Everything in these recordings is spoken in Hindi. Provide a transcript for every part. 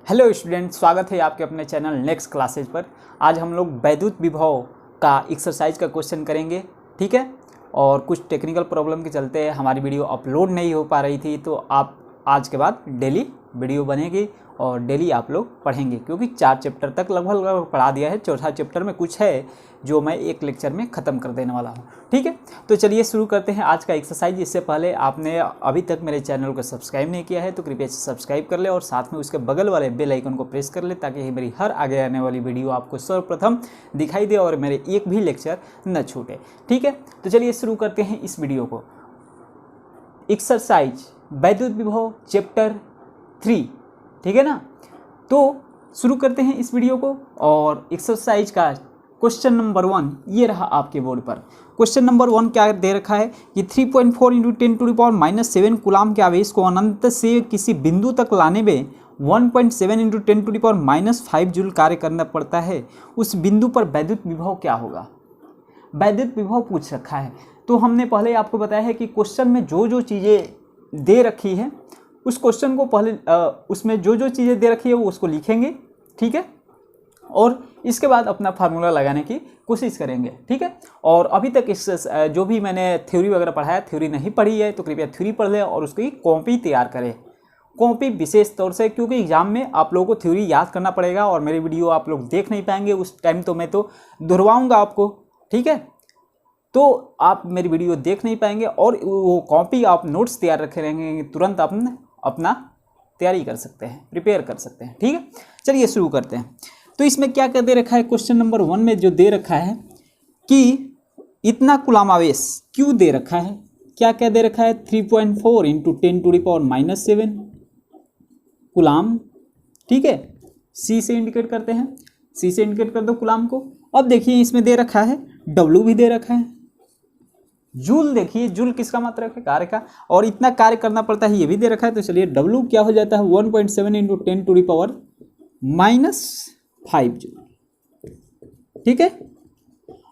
हेलो स्टूडेंट, स्वागत है आपके अपने चैनल नेक्स्ट क्लासेज पर। आज हम लोग वैद्युत विभव का एक्सरसाइज का क्वेश्चन करेंगे, ठीक है। और कुछ टेक्निकल प्रॉब्लम के चलते हमारी वीडियो अपलोड नहीं हो पा रही थी, तो आप आज के बाद डेली वीडियो बनेगी और डेली आप लोग पढ़ेंगे, क्योंकि 4 चैप्टर तक लगभग पढ़ा दिया है। चौथा चैप्टर में कुछ है जो मैं एक लेक्चर में ख़त्म कर देने वाला हूँ, ठीक है। तो चलिए शुरू करते हैं आज का एक्सरसाइज। इससे पहले आपने अभी तक मेरे चैनल को सब्सक्राइब नहीं किया है तो कृपया सब्सक्राइब कर ले और साथ में उसके बगल वाले बेल आइकन को प्रेस कर ले, ताकि मेरी हर आगे आने वाली वीडियो आपको सर्वप्रथम दिखाई दे और मेरे एक भी लेक्चर न छूटे, ठीक है। तो चलिए शुरू करते हैं इस वीडियो को। एक्सरसाइज वैद्युत विभव चैप्टर 3, ठीक है ना। तो शुरू करते हैं इस वीडियो को। और एक्सरसाइज का क्वेश्चन नंबर 1 ये रहा आपके बोर्ड पर। क्वेश्चन नंबर 1 क्या दे रखा है कि 3.4 × 10⁻⁻7 कूलाम के आवेश को अनंत से किसी बिंदु तक लाने में 1.7 × 10⁻⁵ जूल कार्य करना पड़ता है। उस बिंदु पर वैद्युत विभव क्या होगा? वैद्युत विभव पूछ रखा है। तो हमने पहले आपको बताया है कि क्वेश्चन में जो जो चीज़ें दे रखी है उस क्वेश्चन को पहले उसमें जो जो चीज़ें दे रखी है वो उसको लिखेंगे, ठीक है। और इसके बाद अपना फार्मूला लगाने की कोशिश करेंगे, ठीक है। और अभी तक इस जो भी मैंने थ्योरी वगैरह पढ़ाया, थ्योरी नहीं पढ़ी है तो कृपया थ्योरी पढ़ लें और उसकी कॉपी तैयार करें। कॉपी विशेष तौर से, क्योंकि एग्जाम में आप लोगों को थ्योरी याद करना पड़ेगा और मेरी वीडियो आप लोग देख नहीं पाएंगे उस टाइम, तो मैं तो दोहराऊँगा आपको, ठीक है। तो आप मेरी वीडियो देख नहीं पाएंगे और वो कॉपी आप नोट्स तैयार रखे रहेंगे, तुरंत आप अपना तैयारी कर सकते हैं, प्रिपेयर कर सकते हैं, ठीक है। चलिए शुरू करते हैं। तो इसमें क्या दे रखा है? क्वेश्चन नंबर 1 में जो दे रखा है कि इतना कूलाम आवेश क्यों दे रखा है, क्या दे रखा है? 3.4 × 10⁻⁻7 कूलाम, ठीक है। सी से इंडिकेट करते हैं, सी से इंडिकेट कर दो कूलाम को। अब देखिए इसमें दे रखा है डब्ल्यू भी दे रखा है, जूल देखिए, जूल किसका मात्रक है? कार्य का, और इतना कार्य करना पड़ता है ये भी दे रखा है। तो चलिए डब्ल्यू क्या हो जाता है? 1.7 × 10⁻⁵ जूल, ठीक है।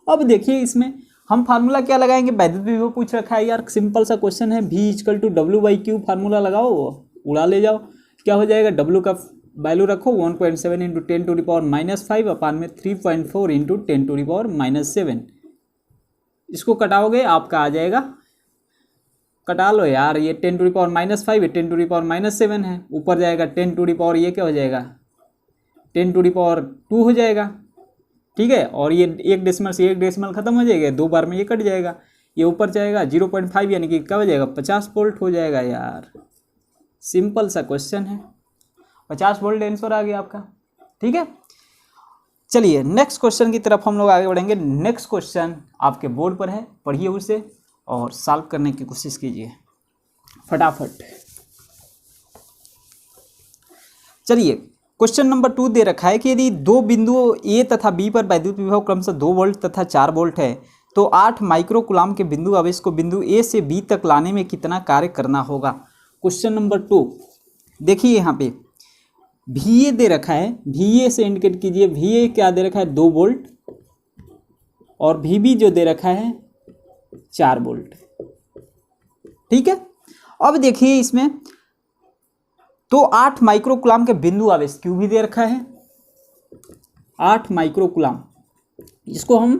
अब देखिए इसमें हम फार्मूला क्या लगाएंगे? वैद्युत विभव पूछ रखा है यार, सिंपल सा क्वेश्चन है। V = W/Q फार्मूला लगाओ, उड़ा ले जाओ। क्या हो जाएगा? W का वैल्यू रखो 1.7 × 10⁻⁵ अपान में 3.4 × 10⁻⁷। इसको कटाओगे आपका आ जाएगा, कटा लो यार, ये 10⁻⁵ है, 10⁻⁷ है, ऊपर जाएगा 10 ये क्या हो जाएगा? 10⁻² हो जाएगा, ठीक है। और ये एक डेसिमल से एक डेसिमल खत्म हो जाएगा, 2 बार में ये कट जाएगा, ये ऊपर जाएगा 0.5, यानी कि क्या हो जाएगा? 50 वोल्ट हो जाएगा यार। सिंपल सा क्वेश्चन है, 50 वोल्ट आंसर आ गया आपका, ठीक है। चलिए नेक्स्ट क्वेश्चन की तरफ हम लोग आगे बढ़ेंगे। नेक्स्ट क्वेश्चन आपके बोर्ड पर है, पढ़िए उसे और सॉल्व करने की कोशिश कीजिए फटाफट। चलिए क्वेश्चन नंबर 2 दे रखा है कि यदि दो बिंदुओं ए तथा बी पर वैद्युत विभव क्रमशः 2 वोल्ट तथा 4 वोल्ट है, तो 8 माइक्रो कूलाम के बिंदु आवेश को बिंदु ए से बी तक लाने में कितना कार्य करना होगा? क्वेश्चन नंबर 2 देखिए, यहाँ पे VA दे रखा है, VA से इंडिकेट कीजिए। VA क्या दे रखा है? 2 वोल्ट, और VB जो दे रखा है 4 वोल्ट, ठीक है। अब देखिए इसमें तो 8 माइक्रो कूलाम के बिंदु आवेश क्यों भी दे रखा है? 8 माइक्रो कूलाम, इसको हम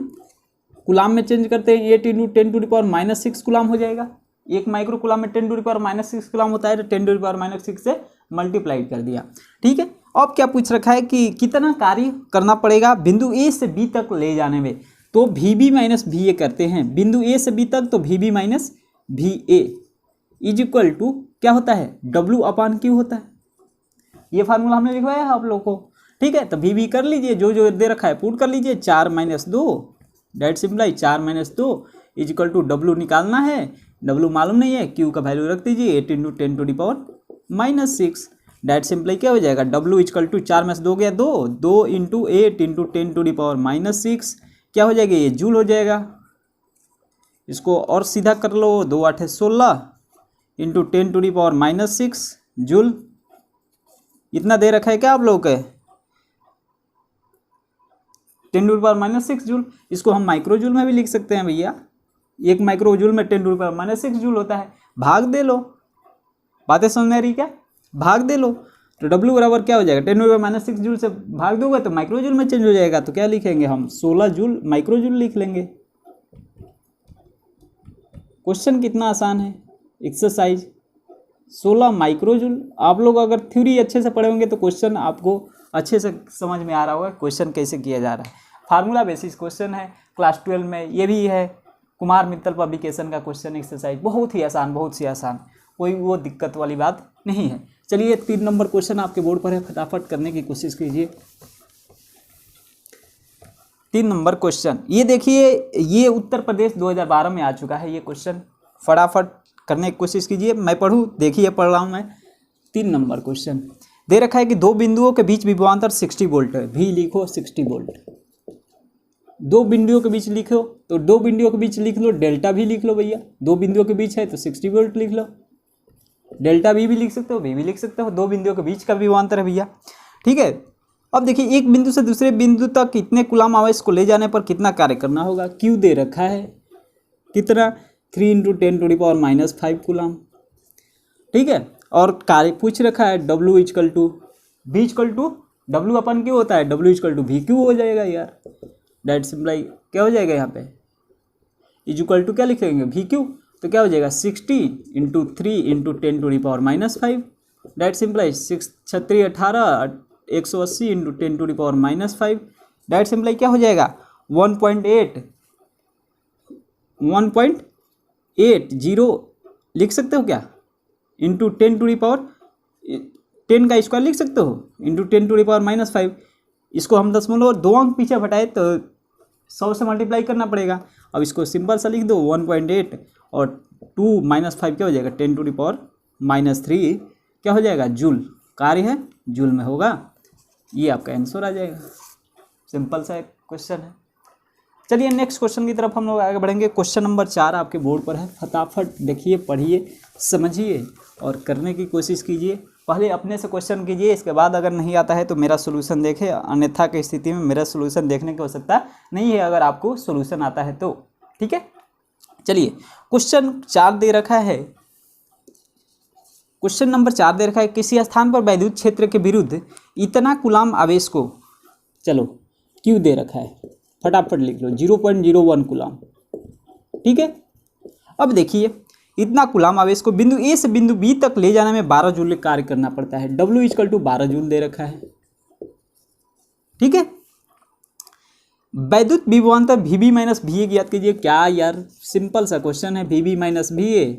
कूलाम में चेंज करते हैं, 8 × 10⁻⁻6 कूलाम हो जाएगा। 1 माइक्रो कूलाम में 10⁻⁻6 कूलाम होता है, तो 10⁻⁻6 से मल्टीप्लाइड कर दिया, ठीक है। अब क्या पूछ रखा है कि कितना कार्य करना पड़ेगा बिंदु ए से बी तक ले जाने में? तो VB - VA करते हैं, बिंदु ए से बी तक, तो VB - VA = क्या होता है? W/Q होता है। ये फार्मूला हमने लिखवाया है आप लोगों को, ठीक है। तो VB कर लीजिए, जो जो दे रखा है पुट कर लीजिए। 4 - 2 डेट सिंपलाई, 4 - 2 = W निकालना है, W मालूम नहीं है, Q का वैल्यू रख दीजिए 8 × 10⁻⁻6 डेट सिंपलाई क्या हो जाएगा? W = 4 में से 2 गया 2, 2 × 8 × 10⁻⁻6 क्या हो जाएगा? ये जूल हो जाएगा। इसको और सीधा कर लो, 2 8 16 × 10⁻⁻6 जूल। इतना दे रखा है क्या आप लोगों के? 10⁻⁻6 जूल। इसको हम माइक्रो जूल में भी लिख सकते हैं भैया, 1 माइक्रो जूल में 10⁻⁻6 जूल होता है। भाग दे लो, बातें समझ में आ रही क्या? भाग दे लो। तो W बराबर क्या हो जाएगा, 10⁻⁻6 जूल से भाग दोगे तो माइक्रोजूल में चेंज हो जाएगा। तो क्या लिखेंगे हम, 16 जूल माइक्रोजूल लिख लेंगे। क्वेश्चन कितना आसान है, एक्सरसाइज 16 माइक्रोजूल। आप लोग अगर थ्योरी अच्छे से पढ़े होंगे तो क्वेश्चन आपको अच्छे से समझ में आ रहा होगा क्वेश्चन कैसे किया जा रहा है। फार्मूला बेसिस क्वेश्चन है, क्लास 12 में ये भी है, कुमार मित्तल पब्लिकेशन का क्वेश्चन एक्सरसाइज, बहुत ही आसान, बहुत सी आसान, कोई वो दिक्कत वाली बात नहीं है। चलिए 3 नंबर क्वेश्चन आपके बोर्ड पर है, फटाफट करने की कोशिश कीजिए। 3 नंबर क्वेश्चन, ये देखिए, ये उत्तर प्रदेश 2012 में आ चुका है ये क्वेश्चन, फटाफट करने की कोशिश कीजिए। मैं पढ़ूँ, देखिए पढ़ रहा हूँ मैं। 3 नंबर क्वेश्चन दे रखा है कि दो बिंदुओं के बीच विभवांतर 60 वोल्ट है, भी लिखो 60 वोल्ट। दो बिंदुओं के बीच लिखो तो दो बिंदुओं के बीच लिख लो, डेल्टा भी लिख लो भैया, दो बिंदुओं के बीच है तो 60 वोल्ट लिख लो, डेल्टा भी लिख सकते हो, भी लिख सकते हो, दो बिंदुओं के बीच का विभवांतर है भैया, ठीक है। अब देखिए, एक बिंदु से दूसरे बिंदु तक कितने कूलाम आवेश को ले जाने पर कितना कार्य करना होगा। क्यू दे रखा है कितना, 3 × 10⁻⁻5 कूलाम, ठीक है। और कार्य पूछ रखा है W = W अपन क्यों होता है, W = VQ हो जाएगा यार, डेट सिंप्लाई क्या हो जाएगा यहाँ पे, इक्वल टू क्या लिखेंगे VQ, तो क्या हो जाएगा 60 × 3 × 10⁻⁻5, डेट सिंप्लाई 6 × 18 180 × 10⁻⁻5, डेट सिंप्लाई क्या हो जाएगा 1.80 लिख सकते हो क्या, इंटू 10 का स्क्वायर लिख सकते हो, इंटू 10⁻⁻5। इसको हम दशमलव 2 अंक पीछे हटाए तो 100 से मल्टीप्लाई करना पड़ेगा। अब इसको सिंपल सा लिख दो 1.8 और 2 - 5 क्या हो जाएगा 10⁻³ क्या हो जाएगा जूल, कार्य है जूल में होगा, ये आपका आंसर आ जाएगा। सिंपल सा क्वेश्चन है। चलिए नेक्स्ट क्वेश्चन की तरफ हम लोग आगे बढ़ेंगे। क्वेश्चन नंबर 4 आपके बोर्ड पर है, फटाफट देखिए, पढ़िए, समझिए और करने की कोशिश कीजिए। पहले अपने से क्वेश्चन कीजिए, इसके बाद अगर नहीं आता है तो मेरा सोल्यूशन देखें, अन्यथा की स्थिति में मेरा सोल्यूशन देखने की आवश्यकता नहीं है अगर आपको सोल्यूशन आता है तो, ठीक है। चलिए क्वेश्चन 4 दे रखा है, क्वेश्चन नंबर 4 दे रखा है, किसी स्थान पर वैद्युत क्षेत्र के विरुद्ध इतना कूलाम आवेश को, चलो क्यू दे रखा है, फटाफट लिख लो 0.01 कूलाम, ठीक है। अब देखिए, इतना कूलाम आवेश को बिंदु ए से बिंदु बी तक ले जाने में 12 जूल कार्य करना पड़ता है। W = 12 जूल दे रखा है, ठीक है। वैद्युत विभवांतर VB - VA ज्ञात कीजिए। क्या यार, सिंपल सा क्वेश्चन है। VB - VA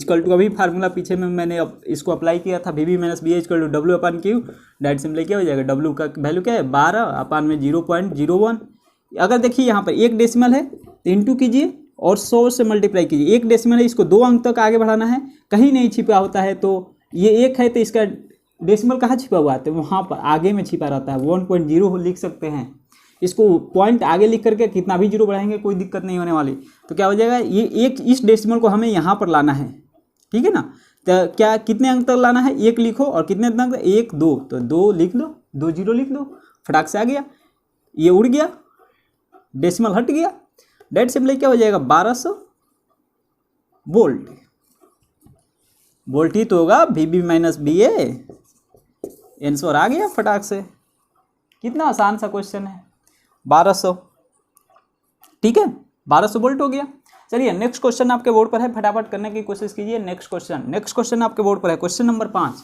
= अभी फार्मूला पीछे में मैंने इसको अप्लाई किया था, VB - VA = W/Q, date simply क्या हो जाएगा, W का वैल्यू क्या है 12 अपान में 0.01। अगर देखिए यहाँ पर एक डेसिमल है तो इंटू कीजिए और 100 से मल्टीप्लाई कीजिए। एक डेसिमल है, इसको 2 अंक तक आगे बढ़ाना है, कहीं नहीं छिपा होता है, तो ये 1 है तो इसका डेसिमल कहाँ छिपा हुआ है, तो वहाँ पर आगे में छिपा रहता है, 1.0 लिख सकते हैं। इसको पॉइंट आगे लिख करके कितना भी जीरो बढ़ाएंगे कोई दिक्कत नहीं होने वाली। तो क्या हो जाएगा, ये एक इस डेसिमल को हमें यहाँ पर लाना है, ठीक है ना। तो क्या कितने अंक तक लाना है, 1 लिखो, और कितने अंक, 1 2, तो 2 लिख लो, 2 0 लिख लो, फटाक से आ गया, ये उड़ गया, डेसिमल हट गया, डेट सिंपली क्या हो जाएगा 1200 वोल्ट। वोल्ट ही तो होगा, VB - VA, आंसर आ गया फटाक से। कितना आसान सा क्वेश्चन है, 1200, ठीक है, 1200 वोल्ट हो गया। चलिए नेक्स्ट क्वेश्चन आपके बोर्ड पर है, फटाफट करने की कोशिश कीजिए। नेक्स्ट क्वेश्चन आपके बोर्ड पर है, क्वेश्चन नंबर 5,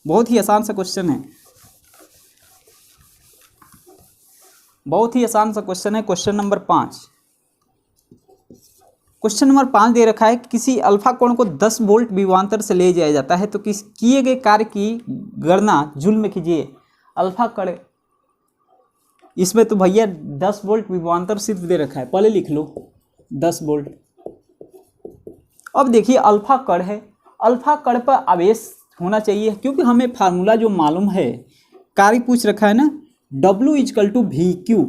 बहुत ही आसान सा क्वेश्चन है, बहुत ही आसान सा क्वेश्चन है। क्वेश्चन नंबर 5, क्वेश्चन नंबर 5 दे रखा है, किसी अल्फा कोण को 10 वोल्ट विभवांतर से ले जाया जाता है तो किस किए गए कार्य की गणना जूल में कीजिए। अल्फा कोण, इसमें तो भैया 10 वोल्ट विभवांतर सिर्फ दे रखा है, पहले लिख लो 10 वोल्ट। अब देखिए अल्फा कण है, अल्फा कण पर आवेश होना चाहिए, क्योंकि हमें फार्मूला जो मालूम है, कार्य पूछ रखा है ना, W = VQ,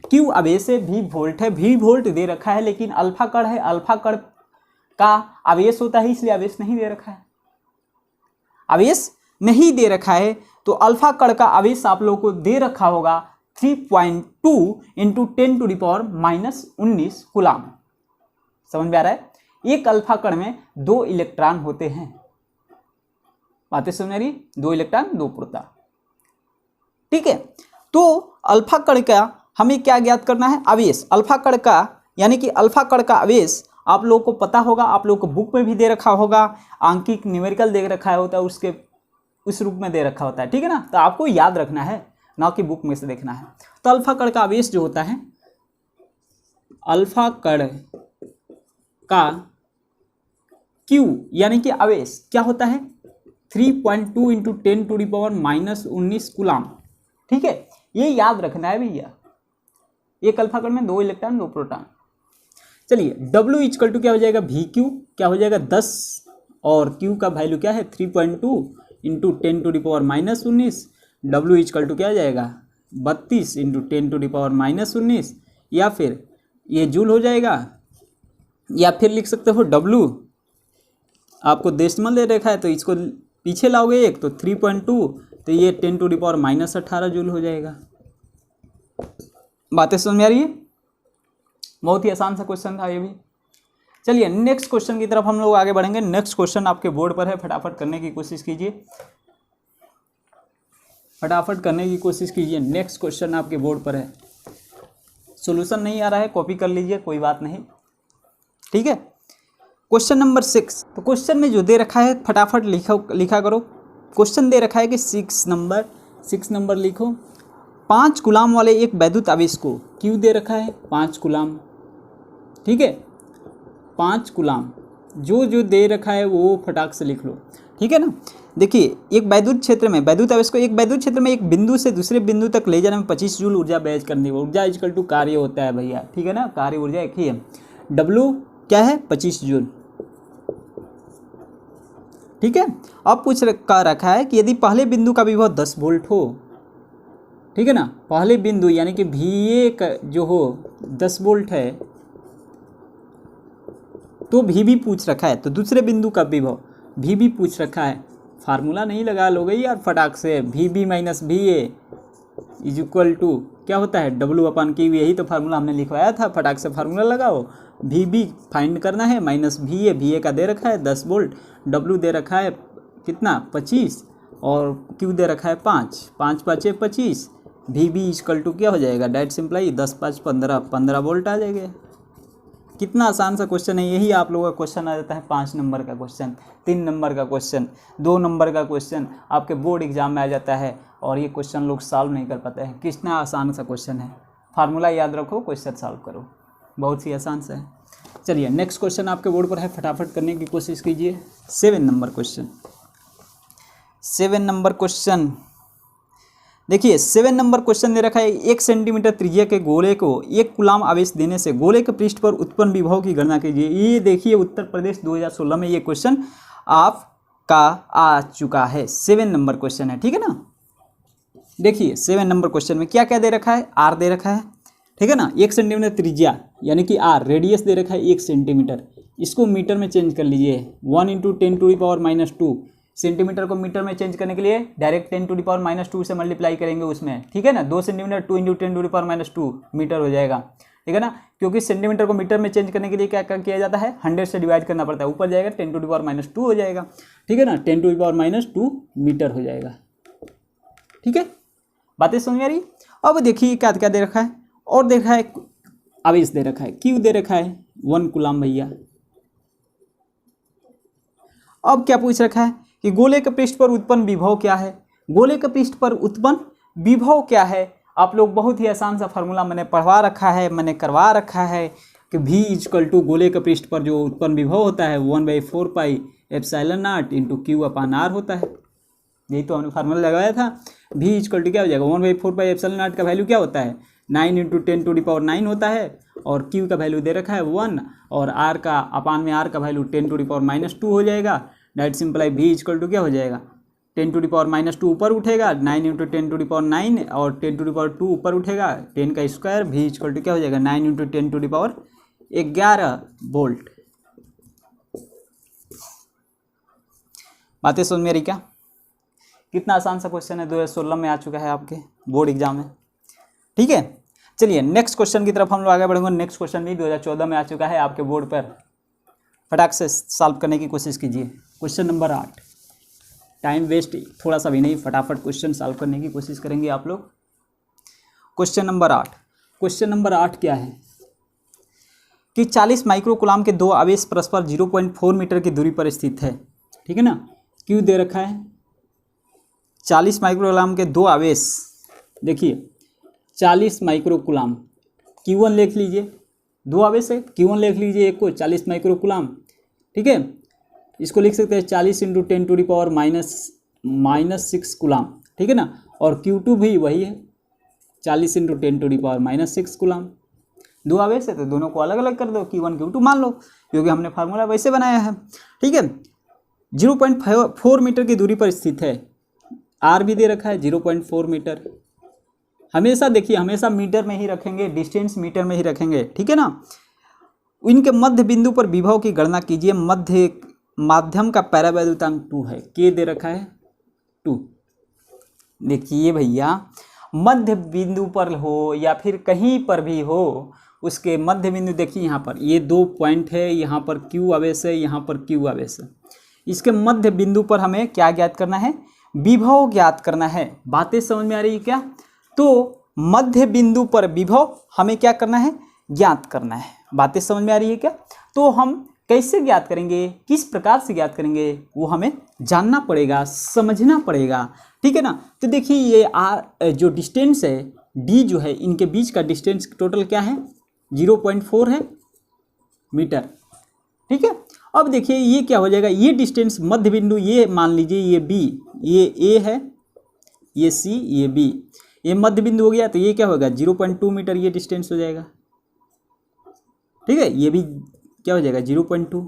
Q आवेश है, V वोल्ट है, V वोल्ट दे रखा है, लेकिन अल्फा कण है, अल्फा कण का आवेश होता है, इसलिए आवेश नहीं दे रखा है, आवेश नहीं दे रखा है। तो अल्फा कण का आवेश आप लोगों को दे रखा होगा 3.2 × 10⁻⁻19 कूलाम। समझ में आ रहा है, एक अल्फा कण में 2 इलेक्ट्रॉन होते हैं, बातें समझ रही, 2 इलेक्ट्रॉन 2 प्रोटॉन। ठीक है, तो अल्फा कण का हमें क्या ज्ञात करना है, आवेश। अल्फा कण का यानी कि अल्फा कण का आवेश आप लोगों को पता होगा, आप लोगों को बुक में भी दे रखा होगा, आंकिक न्यूमेरिकल दे रखा होता है, उसके उस रूप में दे रखा होता है। ठीक है ना, तो आपको याद रखना है, ना कि बुक में से देखना है। तो अल्फा कण का आवेश जो होता है, अल्फा कण का Q यानी कि आवेश क्या होता है, 3.2 इंटू 10⁻⁻19 कूलाम। ठीक है, ये याद रखना है भैया। एक अल्फा कण में 2 इलेक्ट्रॉन 2 प्रोटॉन। चलिए W इक्वल टू क्या हो जाएगा, VQ क्या हो जाएगा 10, और Q का वैल्यू क्या है 3.2 इंटू 10⁻⁻19। W इक्वल टू क्या हो जाएगा 32 इंटू 10⁻⁻19, या फिर ये जूल हो जाएगा, या फिर लिख सकते हो W, आपको डेसिमल दे रखा है तो इसको पीछे लाओगे एक, तो 3.2, तो ये 10⁻18 जूल हो जाएगा। बातें समझ में आ रही है, बहुत ही आसान सा क्वेश्चन था ये भी। चलिए नेक्स्ट क्वेश्चन की तरफ हम लोग आगे बढ़ेंगे। नेक्स्ट क्वेश्चन आपके बोर्ड पर है, फटाफट करने की कोशिश कीजिए, फटाफट करने की कोशिश कीजिए। नेक्स्ट क्वेश्चन आपके बोर्ड पर है, सॉल्यूशन नहीं आ रहा है, कॉपी कर लीजिए, कोई बात नहीं। ठीक है, क्वेश्चन नंबर 6। तो क्वेश्चन में जो दे रखा है फटाफट लिखा करो। क्वेश्चन दे रखा है कि 6 नंबर लिखो। 5 कूलाम वाले एक वैद्युत आवेश को क्यू दे रखा है 5 कूलाम। ठीक है, 5 कूलाम जो दे रखा है वो फटाक से लिख लो। ठीक है ना, देखिए एक वैद्युत क्षेत्र में, वैद्युत आवेश को एक वैद्युत क्षेत्र में एक बिंदु से दूसरे बिंदु तक ले जाने में 25 जूल ऊर्जा व्यय करनी है। ऊर्जा इक्वल टू कार्य होता है भैया। ठीक है ना, कार्य ऊर्जा एक ही है। W क्या है 25 जूल। ठीक है, अब रखा है कि यदि पहले बिंदु का विभव 10 वोल्ट हो, ठीक है ना, पहले बिंदु यानी कि VA का जो हो 10 वोल्ट है, तो VB पूछ रखा है, तो दूसरे बिंदु का विभव VB पूछ रखा है। फार्मूला नहीं लगा लोगे यार फटाक से, VB minus VA is equal to क्या होता है W/Q। यही तो फार्मूला हमने लिखवाया था, फटाक से फार्मूला लगाओ। VB फाइंड करना है माइनस VA का दे रखा है 10 वोल्ट, W दे रखा है कितना 25, और Q दे रखा है 5, 5 5 25। VB इक्वल टू क्या हो जाएगा, डायरेक्ट सिंपलाई 10 5 15 वोल्ट आ जाएगा। कितना आसान सा क्वेश्चन है। यही आप लोगों का क्वेश्चन आ जाता है 5 नंबर का क्वेश्चन, 3 नंबर का क्वेश्चन, 2 नंबर का क्वेश्चन आपके बोर्ड एग्जाम में आ जाता है, और ये क्वेश्चन लोग सॉल्व नहीं कर पाते हैं। कितना आसान सा क्वेश्चन है, फार्मूला याद रखो, क्वेश्चन सॉल्व करो, बहुत ही आसान सा है। चलिए नेक्स्ट क्वेश्चन आपके बोर्ड पर है, फटाफट करने की कोशिश कीजिए। 7 नंबर क्वेश्चन, 7 नंबर क्वेश्चन देखिए। 7 नंबर क्वेश्चन दे रखा है 1 सेंटीमीटर त्रिज्या के गोले को 1 कूलाम आवेश देने से गोले के पृष्ठ पर उत्पन्न विभव की गणना कीजिए। ये देखिए उत्तर प्रदेश 2016 में ये क्वेश्चन आपका आ चुका है। 7 नंबर क्वेश्चन है, ठीक है ना। देखिए 7 नंबर क्वेश्चन में क्या क्या दे रखा है, आर दे रखा है, ठीक है ना, 1 सेंटीमीटर त्रिज्या यानी कि आर, रेडियस दे रखा है 1 सेंटीमीटर, इसको मीटर में चेंज कर लीजिए। 1 इंटू 10⁻⁻2, सेंटीमीटर को मीटर में चेंज करने के लिए डायरेक्ट 10⁻⁻2 से मल्टीप्लाई करेंगे उसमें, ठीक है ना। 2 सेंटीमीटर 2 इंटू 10⁻⁻2 मीटर हो जाएगा, ठीक है ना, क्योंकि सेंटीमीटर को मीटर में चेंज करने के लिए क्या किया जाता है, 100 से डिवाइड करना पड़ता है, ऊपर जाएगा 10⁻⁻2 हो जाएगा, ठीक है ना, 10⁻⁻2 मीटर हो जाएगा, ठीक है। बातें समझ में आ रही। अब देखिए क्या क्या दे रखा है, और देखा है आवेश दे रखा है, क्यू दे रखा है 1 कूलाम भैया। अब क्या पूछ रखा है कि गोले के पृष्ठ पर उत्पन्न विभव क्या है, गोले के पृष्ठ पर उत्पन्न विभव क्या है। आप लोग बहुत ही आसान सा फार्मूला मैंने पढ़वा रखा है, मैंने करवा रखा है कि V इक्वल टू गोले के पृष्ठ पर जो उत्पन्न विभव होता है 1/4πε0 इंटू Q/R होता है। यही तो हमने फार्मूला लगाया था। V इक्वल टू क्या हो जाएगा, 1/4πε0 का वैल्यू क्या होता है 9 इंटू 10⁹ होता है, और Q का वैल्यू दे रखा है 1, और R का अपान में R का वैल्यू 10⁻⁻2 हो जाएगा। डायरेक्ट सिंपलाई V इक्वल टू क्या हो जाएगा 10⁻⁻2 ऊपर उठेगा, 9 इंटू 10⁹ और 10⁻2 ऊपर उठेगा, 10 का स्क्वायर, V इक्वल टू क्या हो जाएगा 9 इंटू 10⁻11 वोल्ट। बातें समझ में आ रही क्या, कितना आसान सा क्वेश्चन है, 2016 में आ चुका है आपके बोर्ड एग्जाम में, ठीक है। चलिए नेक्स्ट क्वेश्चन की तरफ हम लोग आगे बढ़ेंगे। नेक्स्ट क्वेश्चन भी 2014 में आ चुका है आपके बोर्ड पर, फटाक से सॉल्व करने की कोशिश कीजिए। क्वेश्चन नंबर 8, टाइम वेस्ट थोड़ा सा भी नहीं, फटाफट क्वेश्चन सॉल्व करने की कोशिश करेंगे आप लोग। Question number 8। क्वेश्चन नंबर 8 क्या है कि 40 माइक्रोकूलाम के दो आवेश परस्पर 0.4 मीटर की दूरी पर स्थित है, ठीक है ना। क्यू दे रखा है 40 माइक्रोकूलाम के दो आवेश, देखिए 40 माइक्रोकूलाम, Q1 लिख लीजिए, दो आवेश है, Q1 लिख लीजिए एक को 40 माइक्रोकूलाम, ठीक है। इसको लिख सकते हैं 40 × 10⁻⁻⁻6 कूलाम, ठीक है ना। और Q2 भी वही है 40 × 10⁻⁻6 कूलाम। दो आवेश है तो दोनों को अलग अलग कर दो, Q1 Q2 मान लो, क्योंकि हमने फार्मूला वैसे बनाया है, ठीक है। 0.4 मीटर की दूरी पर स्थित है, R भी दे रखा है 0.4 मीटर। हमेशा देखिए, हमेशा मीटर में ही रखेंगे, डिस्टेंस मीटर में ही रखेंगे, ठीक है ना। इनके मध्य बिंदु पर विभव की गणना कीजिए। माध्यम का परावैद्युतांक 2 है, K दे रखा है 2। देखिए भैया, मध्य बिंदु पर हो या फिर कहीं पर भी हो, उसके मध्य बिंदु देखिए यहाँ पर ये 2 पॉइंट है, यहाँ पर Q आवेश है, यहाँ पर Q आवेश है। इसके मध्य बिंदु पर हमें क्या ज्ञात करना है, विभव ज्ञात करना है। बातें समझ में आ रही है क्या। तो मध्य बिंदु पर विभव हमें क्या करना है, ज्ञात करना है। बातें समझ में आ रही है क्या। तो हम कैसे ज्ञात करेंगे, किस प्रकार से ज्ञात करेंगे, वो हमें जानना पड़ेगा, समझना पड़ेगा, ठीक है ना। तो देखिए ये जो डिस्टेंस है D जो है, इनके बीच का डिस्टेंस टोटल क्या है 0.4 है मीटर, ठीक है। अब देखिए ये क्या हो जाएगा, ये डिस्टेंस मध्य बिंदु, ये मान लीजिए ये B, ये A है, ये C, ये B, ये मध्य बिंदु हो गया। तो ये क्या होगा 0.2 मीटर ये डिस्टेंस हो जाएगा, ठीक है। ये भी क्या हो जाएगा 0.2।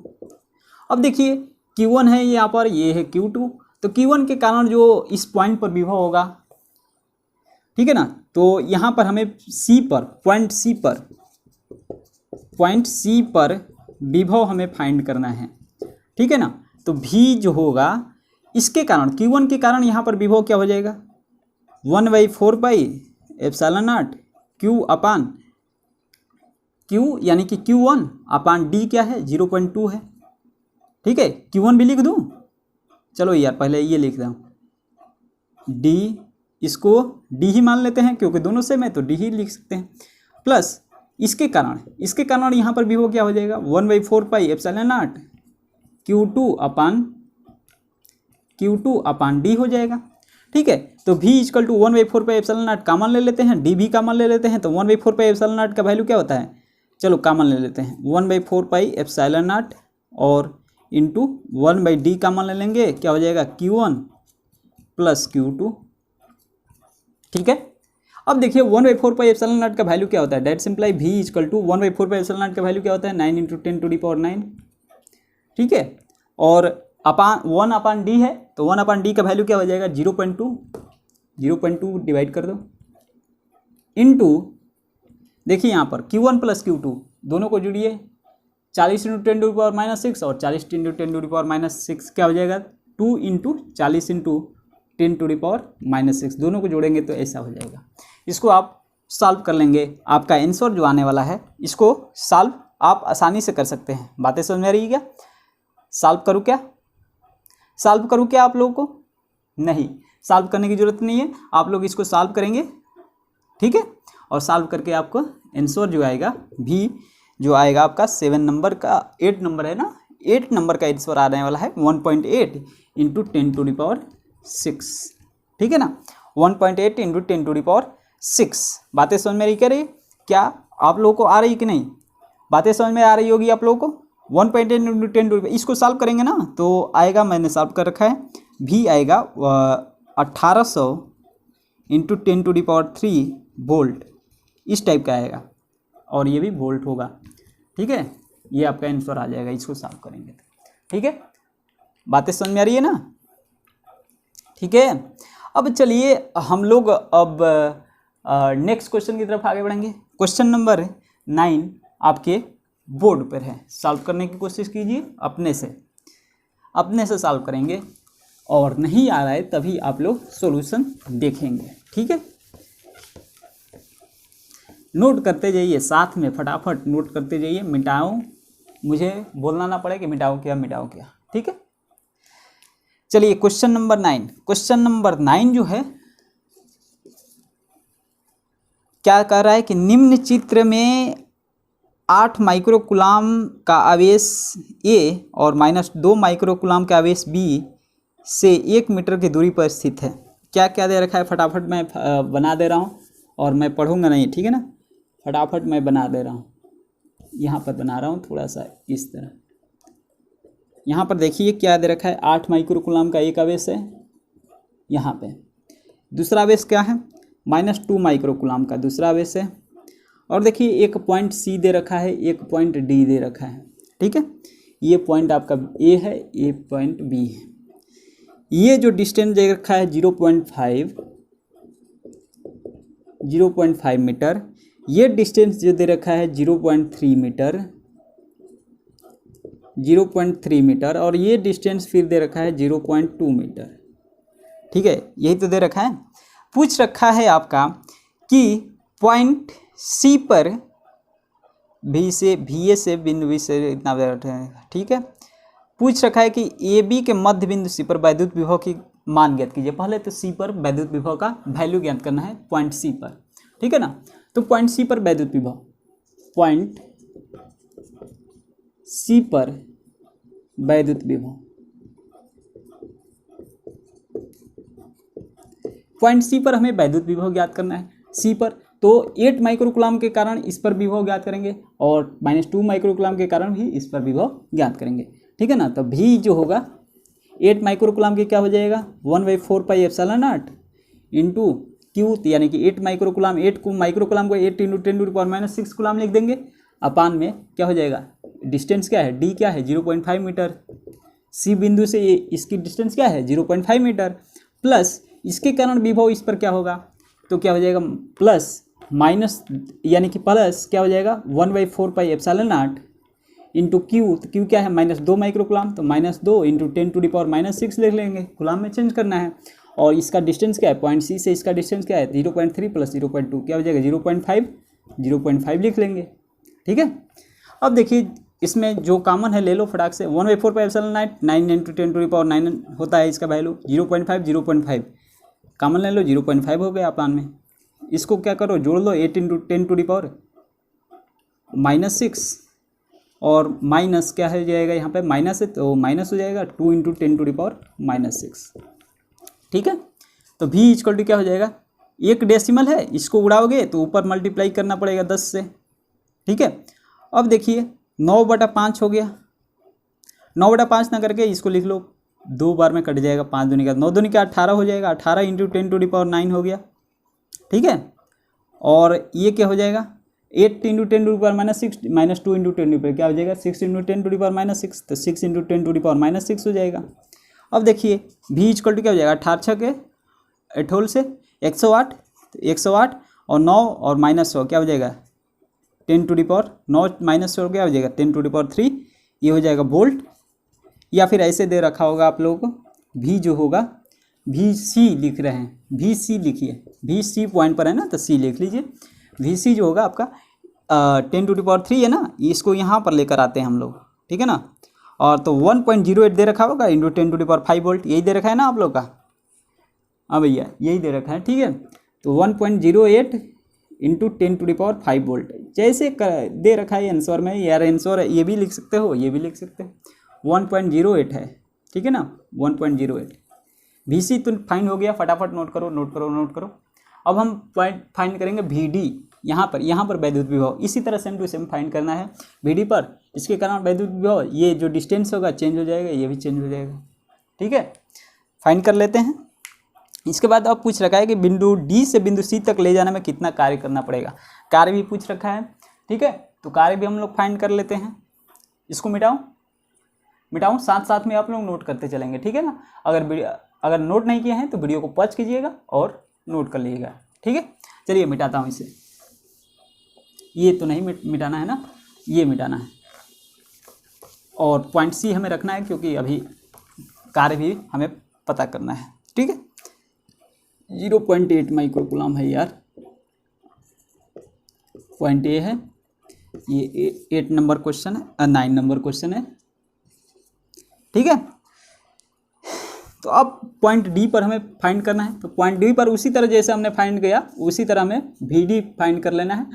अब देखिए Q1 है यहाँ पर, ये है Q2, तो Q1 के कारण जो इस पॉइंट पर विभव होगा, ठीक है ना। तो यहाँ पर हमें C पर, पॉइंट C पर विभव हमें फाइंड करना है, ठीक है ना। तो V जो होगा इसके कारण, Q1 के कारण यहाँ पर विभव क्या हो जाएगा 1/4 पाई एप्सिलॉन नॉट Q यानी कि Q1 अपान D क्या है 0.2 है, ठीक है। Q1 भी लिख दूँ, चलो यार पहले ये लिख रहा हूँ D, इसको D ही मान लेते हैं क्योंकि दोनों सेम है, तो D ही लिख सकते हैं। प्लस इसके कारण यहाँ पर विभव क्या हो जाएगा 1/4 pi epsilon not Q2 upon D हो जाएगा, ठीक है। तो V = 1/4 पाई एप्सिलॉन नॉट कामन ले लेते हैं, D भी कामन ले लेते हैं। तो 1/4 पाई एप्सिलॉन नॉट का वैल्यू क्या होता है, चलो कामन ले लेते हैं 1/4 पाई एप्सिलॉन नॉट और इंटू 1/D कामन ले लेंगे, क्या हो जाएगा Q1 + Q2, ठीक है। अब देखिए 1/4 पाई एप्सिलॉन नॉट का वैल्यू क्या होता है, that simply V = 1/4 pi epsilon naught का वैल्यू क्या होता है 9 × 10⁹, ठीक है। और 1 अपान D है, तो 1 अपान D का वैल्यू क्या हो जाएगा 0.2 डिवाइड कर दो इंटू, देखिए यहाँ पर Q1 + Q2 दोनों को जुड़िए, 40 × 10⁻⁻6 और 40 × 10⁻⁻6 क्या हो जाएगा 2 × 40 × 10⁻⁻6, दोनों को जोड़ेंगे तो ऐसा हो जाएगा। इसको आप सॉल्व कर लेंगे, आपका आंसर जो आने वाला है इसको सॉल्व आप आसानी से कर सकते हैं। बातें समझ में आ रही है क्या। सॉल्व करूँ क्या आप लोगों को, नहीं सॉल्व करने की ज़रूरत नहीं है, आप लोग इसको सॉल्व करेंगे, ठीक है। और सॉल्व करके आपको आंसर जो आएगा भी जो आएगा आपका 8 नंबर है ना, 8 नंबर का आंसर आने वाला है 1.8 × 10⁻6, ठीक है ना, 1.8 × 10⁻6। बातें समझ में रही क्या आप लोगों को आ रही कि नहीं, बातें समझ में आ रही होगी आप लोगों को। 1.8 × 10 इसको सॉल्व करेंगे ना तो आएगा, मैंने सॉल्व कर रखा है, भी आएगा 1800 × 10⁻3 वोल्ट, इस टाइप का आएगा, और ये भी वोल्ट होगा, ठीक है। ये आपका आंसर आ जाएगा, इसको सॉल्व करेंगे तो, ठीक है। बातें समझ में आ रही है ना, ठीक है। अब चलिए हम लोग अब नेक्स्ट क्वेश्चन की तरफ आगे बढ़ेंगे। क्वेश्चन नंबर 9 आपके बोर्ड पर है, सॉल्व करने की कोशिश कीजिए, अपने से सॉल्व करेंगे, और नहीं आ रहा है तभी आप लोग सॉल्यूशन देखेंगे, ठीक है। नोट करते जाइए, साथ में फटाफट नोट करते जाइए, मिटाओ, मुझे बोलना ना पड़े कि मिटाओ क्या, ठीक है। चलिए क्वेश्चन नंबर 9, क्वेश्चन नंबर 9 जो है क्या कह रहा है कि निम्न चित्र में 8 माइक्रोकुलाम का आवेश ए और -2 माइक्रोकुलाम का आवेश बी से 1 मीटर की दूरी पर स्थित है। क्या क्या दे रखा है फटाफट मैं बना दे रहा हूँ और मैं पढ़ूंगा नहीं, ठीक है ना, फटाफट मैं बना दे रहा हूँ। यहाँ पर बना रहा हूँ थोड़ा सा इस तरह। यहाँ पर देखिए क्या दे रखा है, 8 माइक्रोकुलाम का एक आवेश है यहाँ पे। दूसरा आवेश क्या है, -2 माइक्रोकुलाम का दूसरा आवेश है। और देखिए एक पॉइंट सी दे रखा है, एक पॉइंट डी दे रखा है, ठीक है। ये पॉइंट आपका ए है, ये पॉइंट बी है। ये जो डिस्टेंस दे रखा है 0.5 मीटर, ये डिस्टेंस जो दे रखा है 0.3 मीटर और ये डिस्टेंस फिर दे रखा है 0.2 मीटर, ठीक है। यही तो दे रखा है। पूछ रखा है आपका कि पॉइंट सी पर भी से बिंदु बी से इतना बैठा है, ठीक है। पूछ रखा है कि ए बी के मध्य बिंदु सी पर वैद्युत विभव की मान ज्ञात कीजिए। पहले तो सी पर वैद्युत विभव का वैल्यू ज्ञात करना है, पॉइंट सी पर, ठीक है ना। तो पॉइंट सी पर वैद्युत विभव, पॉइंट सी पर वैद्युत विभव, पॉइंट सी पर हमें वैद्युत विभव ज्ञात करना है। सी पर तो 8 माइक्रोकुलाम के कारण इस पर विभव ज्ञात करेंगे और -2 माइक्रोकुलाम के कारण भी इस पर विभव ज्ञात करेंगे, ठीक है ना। तो भी जो होगा 8 माइक्रोकुलाम के क्या हो जाएगा 1/4 pi epsilon not into Q, यानी कि 8 माइक्रोकुलाम, 8 को माइक्रोकुलाम को 8 × 10⁻⁻6 कुलाम लिख देंगे। अपान में क्या हो जाएगा, डिस्टेंस क्या है, डी क्या है 0.5 मीटर, सी बिंदु से ये इसकी डिस्टेंस क्या है 0.5 मीटर, प्लस इसके कारण विभव इस पर क्या होगा, तो क्या हो जाएगा प्लस माइनस, यानी कि प्लस क्या हो जाएगा 1/4 pi epsilon not into Q, तो क्यू क्या है -2 माइक्रोकुलाम, तो -2 × 10⁻⁻6 लिख लेंगे, कुलाम में चेंज करना है। और इसका डिस्टेंस क्या है, पॉइंट सी से इसका डिस्टेंस क्या है 0.3 + 0.2 क्या हो जाएगा 0.5 लिख लेंगे, ठीक है। अब देखिए इसमें जो कॉमन है ले लो फटाक से, 1/4 पाई एप्सिलॉन नॉट 9 × 10⁻9 होता है इसका वैल्यू, 0.5 कॉमन ले लो, 0.5 हो गया अपान में। इसको क्या करो जोड़ लो, 8 × 10⁻⁻6 और माइनस क्या है जाएगा यहाँ पे माइनस है तो माइनस हो जाएगा 2 × 10⁻�6, ठीक है। तो v = क्या हो जाएगा, एक डेसिमल है, इसको उड़ाओगे तो ऊपर मल्टीप्लाई करना पड़ेगा 10 से, ठीक है। अब देखिए 9/5 हो गया, 9/5 ना करके इसको लिख लो, 2 बार में कट जाएगा, 5 दूनी का 9 दूनी का 18 हो जाएगा, 18 × 10⁻9 हो गया, ठीक है। और ये क्या हो जाएगा 8 × 10⁻6 -2 × 10 पर क्या हो जाएगा 6 × 10⁻6, तो 6 × 10⁻6 हो जाएगा। अब देखिए v = क्या हो जाएगा, 18 के 18 से 108, तो 108 और 9 और -100 क्या हो जाएगा 10⁻9 क्या हो जाएगा 10⁻3, ये हो जाएगा वोल्ट। या फिर ऐसे दे रखा होगा आप लोगों को, v जो होगा VC लिख रहे हैं, VC लिखिए, VC पॉइंट पर है ना तो C लिख लीजिए। VC जो होगा आपका 10⁻3 है ना, इसको यहाँ पर लेकर आते हैं हम लोग, ठीक है ना। और तो 1.08 दे रखा होगा × 10⁵ वोल्ट, यही दे रखा है ना आप लोग का, हाँ भैया यही दे रखा है, ठीक है। तो 1.08 × 10⁵ वोल्ट जैसे दे रखा है आंसर में, यार आंसर ये भी लिख सकते हो, ये भी लिख सकते हो, 1.08 है, ठीक है ना 1.08। VC तो फाइंड हो गया, फटाफट नोट करो। अब हम पॉइंट फाइंड करेंगे VD, यहाँ पर वैद्युत विभव इसी तरह सेम टू सेम फाइंड करना है VD पर। इसके कारण वैद्युत विभव ये जो डिस्टेंस होगा चेंज हो जाएगा, ये भी चेंज हो जाएगा, ठीक है। फाइंड कर लेते हैं। इसके बाद अब पूछ रखा है कि बिंदु D से बिंदु C तक ले जाने में कितना कार्य करना पड़ेगा, कार्य भी पूछ रखा है, ठीक है। तो कार्य भी हम लोग फाइंड कर लेते हैं। इसको मिटाऊँ साथ साथ में आप लोग नोट करते चलेंगे, ठीक है ना। अगर नोट नहीं किए हैं तो वीडियो को पॉज कीजिएगा और नोट कर लीजिएगा, ठीक है। चलिए मिटाता हूँ इसे, ये तो नहीं मिटाना है ना, ये मिटाना है। और पॉइंट C हमें रखना है क्योंकि अभी कार्य भी हमें पता करना है, ठीक है। 0.8 माइक्रोकुलाम है यार, पॉइंट A है, ये 8 नंबर क्वेश्चन है, 9 नंबर क्वेश्चन है, ठीक है। तो अब पॉइंट डी पर हमें फाइंड करना है, तो पॉइंट डी पर उसी तरह जैसे हमने फाइंड किया उसी तरह हमें वी डी फाइंड कर लेना है।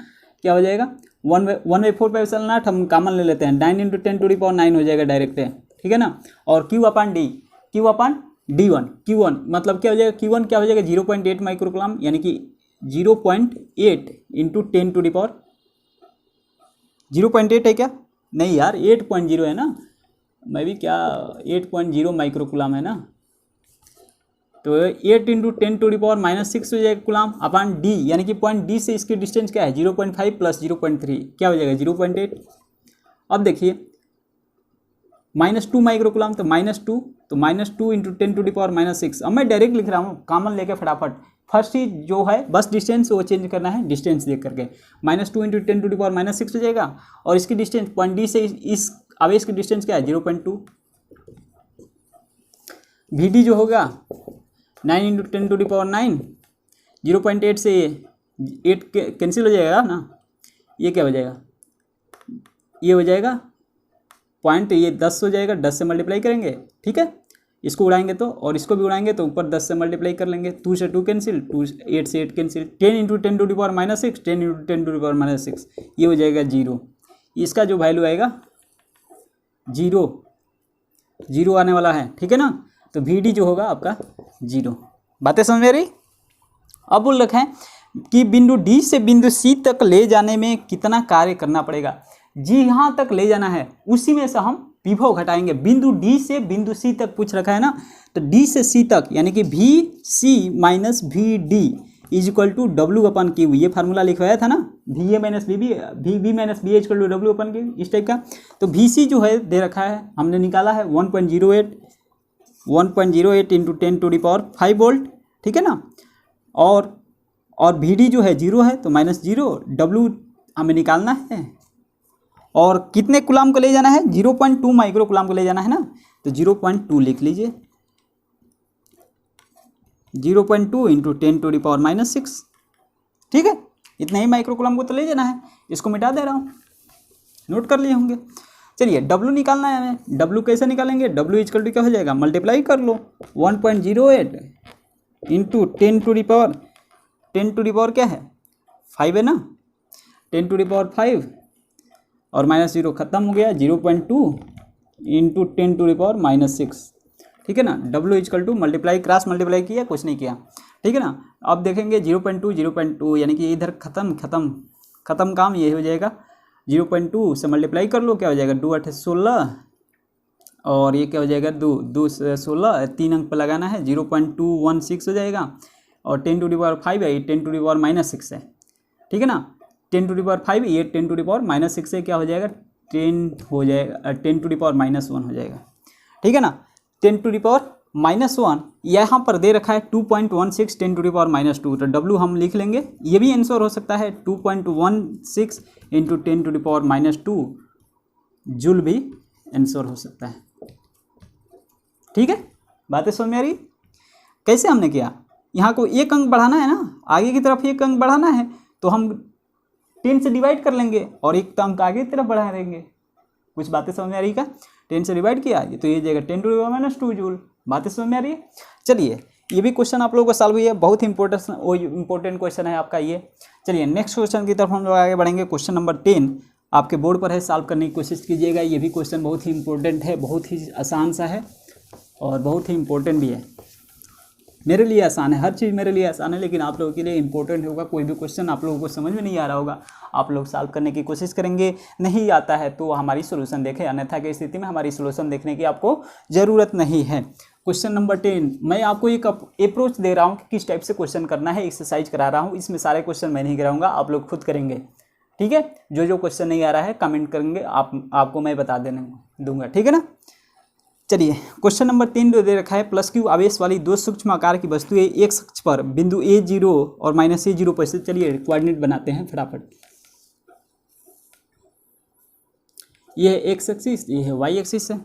क्या हो जाएगा 1/4 हम कॉमन ले लेते हैं, 9 × 10⁻9 हो जाएगा डायरेक्ट है, ठीक है ना। और Q/D1 Q1 मतलब क्या हो जाएगा, Q1 क्या हो जाएगा 0.8 माइक्रोकूलम, यानी कि 0.8 × 10⁻0.8 है क्या, नहीं यार 8.0 है ना, मैं भी क्या 8.0 माइक्रोकूलम है ना, तो 8 × 10⁻6 हो जाएगा कूलम अपॉन डी, यानी कि पॉइंट डी से इसकी डिस्टेंस क्या है 0.5 + 0.3 क्या हो जाएगा 0.8। अब देखिए -2 माइक्रोकूलम तो -2 × 10⁻6। अब मैं डायरेक्ट लिख रहा हूँ कॉमन लेके फटाफट, फर्स्ट चीज जो है बस डिस्टेंस वो चेंज करना है, डिस्टेंस देख करके -2 × 10⁻6 हो जाएगा, और इसकी डिस्टेंस पॉइंट डी से इस आवेश की डिस्टेंस क्या है 0.2। वी डी जो होगा 9 × 10⁻9, 0.8 से 8 कैंसिल हो जाएगा ना, ये क्या हो जाएगा, ये हो जाएगा पॉइंट, ये 10 हो जाएगा, 10 से मल्टीप्लाई करेंगे, ठीक है, इसको उड़ाएंगे तो और इसको भी उड़ाएंगे तो ऊपर 10 से मल्टीप्लाई कर लेंगे, 2 से 2 कैंसिल, 8 से 8 कैंसिल, 10 × 10⁻6 10 × 10⁻6 ये हो जाएगा 0, इसका जो वैल्यू आएगा 0 आने वाला है, ठीक है ना। तो वी डी जो होगा आपका 0। बातें समझ में आ रही। अब बोल रखा है कि बिंदु डी से बिंदु सी तक ले जाने में कितना कार्य करना पड़ेगा, जी यहाँ तक ले जाना है उसी में से हम विभव घटाएंगे। बिंदु डी से बिंदु सी तक पूछ रखा है ना, तो डी से सी तक यानी कि V C minus V D = W/Q, ये फार्मूला लिखवाया था ना, VA - VB VB - BA = W/Q इस टाइप का। तो VC जो है दे रखा है, हमने निकाला है 1.08 × 10⁵ वोल्ट, ठीक है ना। और VD जो है 0 है तो -0, W हमें निकालना है, और कितने कूलम को ले जाना है 0.2 माइक्रोकूलम को ले जाना है ना, तो 0.2 लिख लीजिए, 0.2 × 10⁻6, ठीक है, इतना ही माइक्रोकूलम को तो ले जाना है। इसको मिटा दे रहा हूँ, नोट कर लिए होंगे। चलिए W निकालना है हमें, W कैसे निकालेंगे, W = क्या हो जाएगा, मल्टीप्लाई कर लो 1.08 × 10 क्या है 5 है ना, 10⁵ और -0 खत्म हो गया, 0.2 × 10⁻6, ठीक है ना। W = मल्टीप्लाई क्रॉस मल्टीप्लाई किया, कुछ नहीं किया, ठीक है ना। अब देखेंगे 0.2 यानी कि इधर खत्म काम, ये हो जाएगा 0.2 से मल्टीप्लाई कर लो, क्या हो जाएगा 2 × 8 = 16, और ये क्या हो जाएगा 2 से 16, 3 अंक पर लगाना है, 0.216 हो जाएगा, और 10⁵ है, 10⁻6 है, ठीक है ना। 10⁵ ये 10⁻6 से क्या हो जाएगा 10 हो जाएगा, 10⁻1 हो जाएगा, ठीक है ना। 10⁻1 यहाँ पर दे रखा है 2.16 10⁻2, तो W हम लिख लेंगे, ये भी आंसर हो सकता है 2.16 × 10⁻2 जूल भी आंसर हो सकता है, ठीक है। बातें समझ में आ रही। कैसे हमने किया, यहाँ को एक अंक बढ़ाना है ना, आगे की तरफ एक अंक बढ़ाना है, तो हम 10 से डिवाइड कर लेंगे और एक अंक आगे की तरफ बढ़ा देंगे। कुछ बातें समझ में आ रही का, 10 से डिवाइड किया तो ये जाएगा 10⁻2 जूल। बातें समझ में आ रही है। चलिए ये भी क्वेश्चन आप लोगों को सॉल्व हुई है, बहुत ही इंपॉर्टेंट क्वेश्चन है आपका ये। चलिए नेक्स्ट क्वेश्चन की तरफ हम लोग आगे बढ़ेंगे। क्वेश्चन नंबर 10 आपके बोर्ड पर है, सॉल्व करने की कोशिश कीजिएगा। ये भी क्वेश्चन बहुत ही इंपॉर्टेंट है, बहुत ही आसान सा है और बहुत ही इंपॉर्टेंट भी है। मेरे लिए आसान है, हर चीज़ मेरे लिए आसान है, लेकिन आप लोगों के लिए इंपॉर्टेंट होगा। कोई भी क्वेश्चन आप लोगों को समझ में नहीं आ रहा होगा, आप लोग सॉल्व करने की कोशिश करेंगे, नहीं आता है तो हमारी सोल्यूशन देखें, अन्यथा की स्थिति में हमारी सोल्यूशन देखने की आपको ज़रूरत नहीं है। क्वेश्चन नंबर 10 मैं आपको एक अप्रोच दे रहा हूँ कि किस टाइप से क्वेश्चन करना है, एक्सरसाइज करा रहा हूँ। इसमें सारे क्वेश्चन मैं नहीं कराऊंगा, आप लोग खुद करेंगे, ठीक है। जो क्वेश्चन नहीं आ रहा है कमेंट करेंगे, आपको मैं बता दूंगा, ठीक है ना। चलिए क्वेश्चन नंबर 3 जो दे रखा है, +Q आवेश वाली दो सूक्ष्म आकार की वस्तुएं एक अक्ष पर बिंदु A0 और -A0 पर से, चलिए कोऑर्डिनेट बनाते हैं फटाफट। ये है x एक्सिस, ये है y एक्सिस है।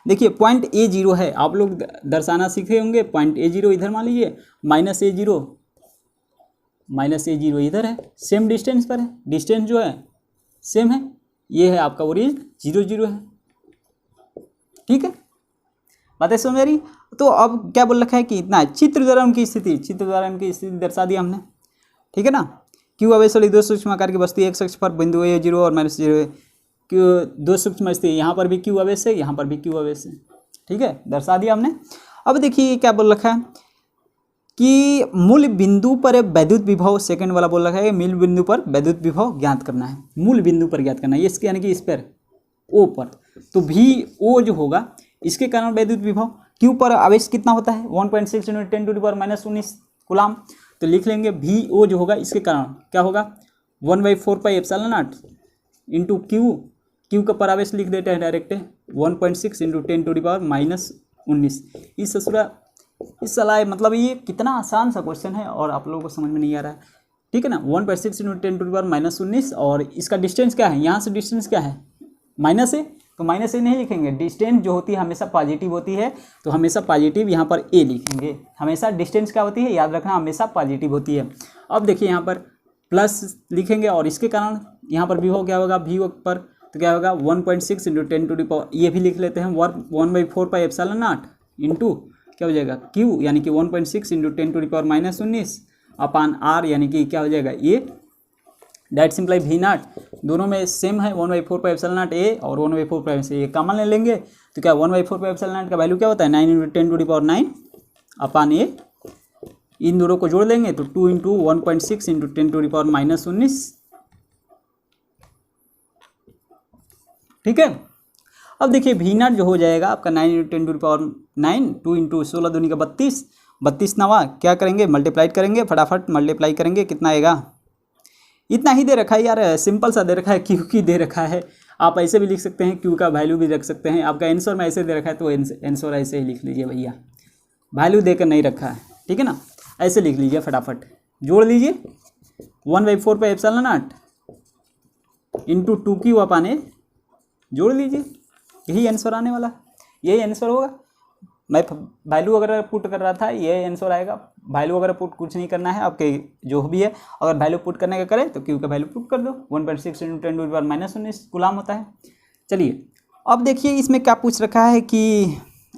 देखिए पॉइंट A0 है, आप लोग दर्शाना सीखे होंगे। पॉइंट A0 इधर मान लीजिए, -A0 इधर है, सेम डिस्टेंस पर है, डिस्टेंस जो है सेम है। ये है आपका ओरिजिन 0 0 है, ठीक है। बात है सो मेरी। तो अब क्या बोल रखा है कि इतना है, चित्र द्वारा उनकी स्थिति दर्शा दिया हमने, ठीक है ना। क्यू आवेश वाली दो सूक्ष्म आकार की वस्तु एक अक्ष पर बिंदु ए 0 और -0 है। क्यू दो सूक्ष्म स्थिति, यहाँ पर भी क्यू आवेश है, यहाँ पर भी क्यू आवेश है, ठीक है, दर्शा दिया हमने। अब देखिए क्या बोल रखा है कि मूल बिंदु पर वैद्युत विभव, सेकंड वाला बोल रखा है मूल बिंदु पर वैद्युत विभव ज्ञात करना है, मूल बिंदु पर ज्ञात करना है, इसके यानी कि इस पर ओ पर। तो भी ओ जो होगा इसके कारण वैद्युत विभव, क्यू पर आवेश कितना होता है 1.6 × 10⁻⁻19 कूलाम। तो लिख लेंगे भी ओ जो होगा इसके कारण क्या होगा 1/4πε0 इंटू क्यू का पर आवेश लिख देते हैं डायरेक्ट 1.6 × 10⁻⁻19। इस ससुरा इस सलाह मतलब ये कितना आसान सा क्वेश्चन है और आप लोगों को समझ में नहीं आ रहा है, ठीक है ना। 1/6 × 10⁻⁻19 और इसका डिस्टेंस क्या है, यहाँ से डिस्टेंस क्या है माइनस है, तो माइनस ए नहीं लिखेंगे, डिस्टेंस जो होती है हमेशा पॉजिटिव होती है, तो हमेशा पॉजिटिव यहाँ पर ए लिखेंगे। हमेशा डिस्टेंस क्या होती है याद रखना, हमेशा पॉजिटिव होती है। अब देखिए यहाँ पर प्लस लिखेंगे और इसके कारण यहाँ पर विभव क्या होगा, वी पर तो क्या होगा 1.6 × 10⁻, ये भी लिख लेते हैं 1/4πε0 इंटू क्या हो जाएगा क्यू यानी कि 1.6 × 10⁻⁻19 अपान आर यानी कि क्या हो जाएगा ये डेट सिंप्लाई वी नॉट, दोनों में सेम है 1/4πε0 ए और 1/4π से ये कॉमन ले लेंगे तो क्या 1/4πε0 का वैल्यू क्या होता है 9 × 10⁻9 अपान ए, इन दोनों को जोड़ देंगे तो 2 × 1.6 × 10⁻⁻19, ठीक है। अब देखिए वी नॉट जो हो जाएगा आपका 9 × 10⁻9, 2 × 16 दूनी का 32, 32 नवा क्या करेंगे मल्टीप्लाइड करेंगे, फटाफट मल्टीप्लाई करेंगे, कितना आएगा, इतना ही दे रखा है यार, सिंपल सा दे रखा है, क्यू की दे रखा है, आप ऐसे भी लिख सकते हैं, क्यू का वैल्यू भी रख सकते हैं। आपका आंसर में ऐसे दे रखा है तो आंसर ऐसे ही लिख लीजिए भैया, वैल्यू देकर नहीं रखा है, ठीक है ना, ऐसे लिख लीजिए फटाफट, जोड़ लीजिए 1/4πε0 इंटू 2q अपान ए, जोड़ लीजिए, यही आंसर आने वाला, यही आंसर होगा। मैं वैल्यू अगर पुट कर रहा था ये आंसर आएगा, वैल्यू अगर पुट कुछ नहीं करना है आपके जो भी है, अगर वैल्यू पुट करने का करें तो क्यू का वैल्यू पुट कर दो 1.6 × 10⁻⁻19 कूलाम होता है। चलिए अब देखिए इसमें क्या पूछ रखा है कि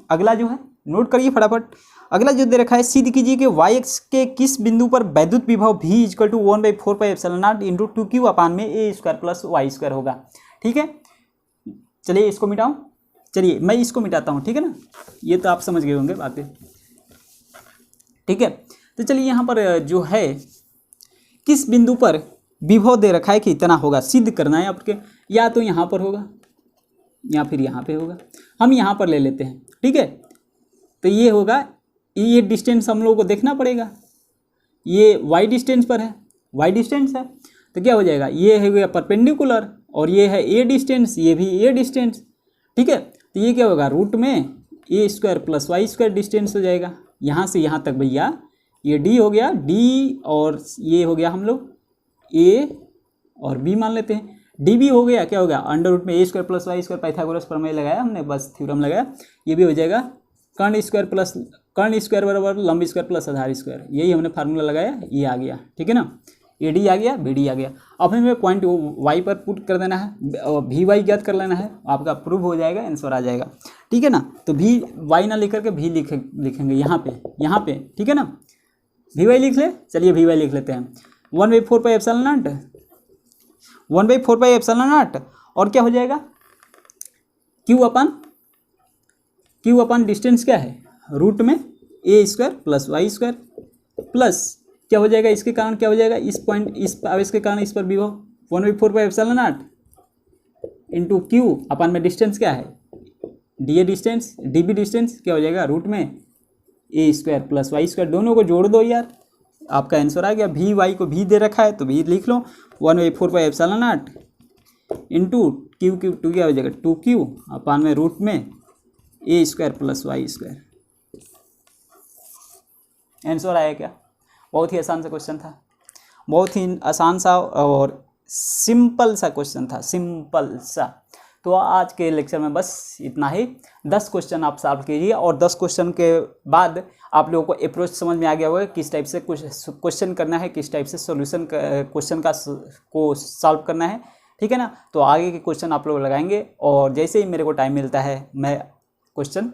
अगला जो है नोट करिए फटाफट, अगला जो दे रखा है सिद्ध कीजिए कि y अक्ष के किस बिंदु पर वैद्युत विभव v = 1/4πε0 इंटू 2q अपान में a² + y² होगा, ठीक है। चलिए इसको मिटाऊं, चलिए मैं इसको मिटाता हूँ, ठीक है ना, ये तो आप समझ गए होंगे बातें, ठीक है। तो चलिए यहाँ पर जो है किस बिंदु पर विभव दे रखा है कि इतना होगा, सिद्ध करना है आपके, या तो यहाँ पर होगा या फिर यहाँ पे होगा, हम यहाँ पर ले लेते हैं, ठीक है। तो ये होगा, ये डिस्टेंस हम लोगों को देखना पड़ेगा, ये y डिस्टेंस पर है, y डिस्टेंस है तो क्या हो जाएगा, ये है गया परपेंडिकुलर और ये है a डिस्टेंस, ये भी a डिस्टेंस, ठीक है। तो ये क्या होगा रूट में a² + y² डिस्टेंस हो जाएगा, यहाँ से यहाँ तक भैया ये d हो गया, d और ये हो गया हम लोग a और b मान लेते हैं, db हो गया क्या हो गया √ में a² + y² पाइथागोरस प्रमेय लगाया हमने, बस थ्योरम लगाया, ये भी हो जाएगा कर्ण स्क्वायर बराबर लंब स्क्वायर प्लस आधार स्क्वायर, यही हमने फार्मूला लगाया, ये आ गया, ठीक है ना, ए डी आ गया, बी डी आ गया। अब हमें पॉइंट वाई पर पुट कर देना है और वी वाई ज्ञात कर लेना है, आपका प्रूव हो जाएगा, आंसर आ जाएगा, ठीक है ना। तो वी वाई ना लिख करके वी लिखेंगे यहाँ पे, ठीक है ना, वी वाई लिख ले, चलिए वी वाई लिख लेते हैं 1/4πε0 और क्या हो जाएगा क्यू अपन डिस्टेंस क्या है रूट में a² + y² प्लस क्या हो जाएगा, इसके कारण क्या हो जाएगा, इस पॉइंट इस आवेश के कारण इस पर विभव 1/4πε0 इंटू क्यू अपन में डिस्टेंस क्या है डी डिस्टेंस, db डिस्टेंस क्या हो जाएगा रूट में a² + y², दोनों को जोड़ दो यार, आपका आंसर आ गया। वी वाई को भी दे रखा है तो भी लिख लो 1/4πε0 इंटू क्यू टू क्या हो जाएगा 2q अपन में रूट में a² + y², आंसर आया क्या। बहुत ही आसान सा क्वेश्चन था, बहुत ही आसान सा और सिंपल सा क्वेश्चन था, सिंपल सा। तो आज के लेक्चर में बस इतना ही, 10 क्वेश्चन आप सॉल्व कीजिए और 10 क्वेश्चन के बाद आप लोगों को अप्रोच समझ में आ गया होगा किस टाइप से क्वेश्चन करना है, किस टाइप से सॉल्यूशन क्वेश्चन को सॉल्व करना है, ठीक है ना। तो आगे के क्वेश्चन आप लोग लगाएंगे और जैसे ही मेरे को टाइम मिलता है मैं क्वेश्चन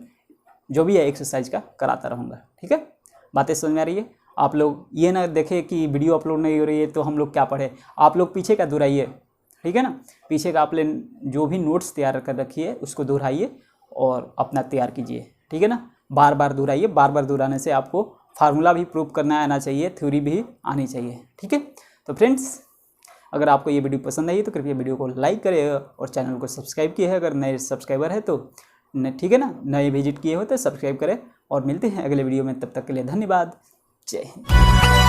जो भी है एक्सरसाइज का कराता रहूँगा। ठीक है, बातें समझ में आ रही है? आप लोग ये ना देखें कि वीडियो अपलोड नहीं हो रही है तो हम लोग क्या पढ़े, आप लोग पीछे का दोहराइए। ठीक है ना, पीछे का आप जो भी नोट्स तैयार कर रखिए उसको दोहराइए और अपना तैयार कीजिए। ठीक है ना, बार बार दोहराइए। बार बार दोहराने से आपको फार्मूला भी प्रूव करना आना चाहिए, थ्योरी भी आनी चाहिए। ठीक है, तो फ्रेंड्स अगर आपको ये वीडियो पसंद आई तो कृपया वीडियो को लाइक करें और चैनल को सब्सक्राइब किए है अगर नए सब्सक्राइबर है तो। ठीक है ना, नए विजिट किए हो तो सब्सक्राइब करें और मिलते हैं अगले वीडियो में। तब तक के लिए धन्यवाद। जय हिंद।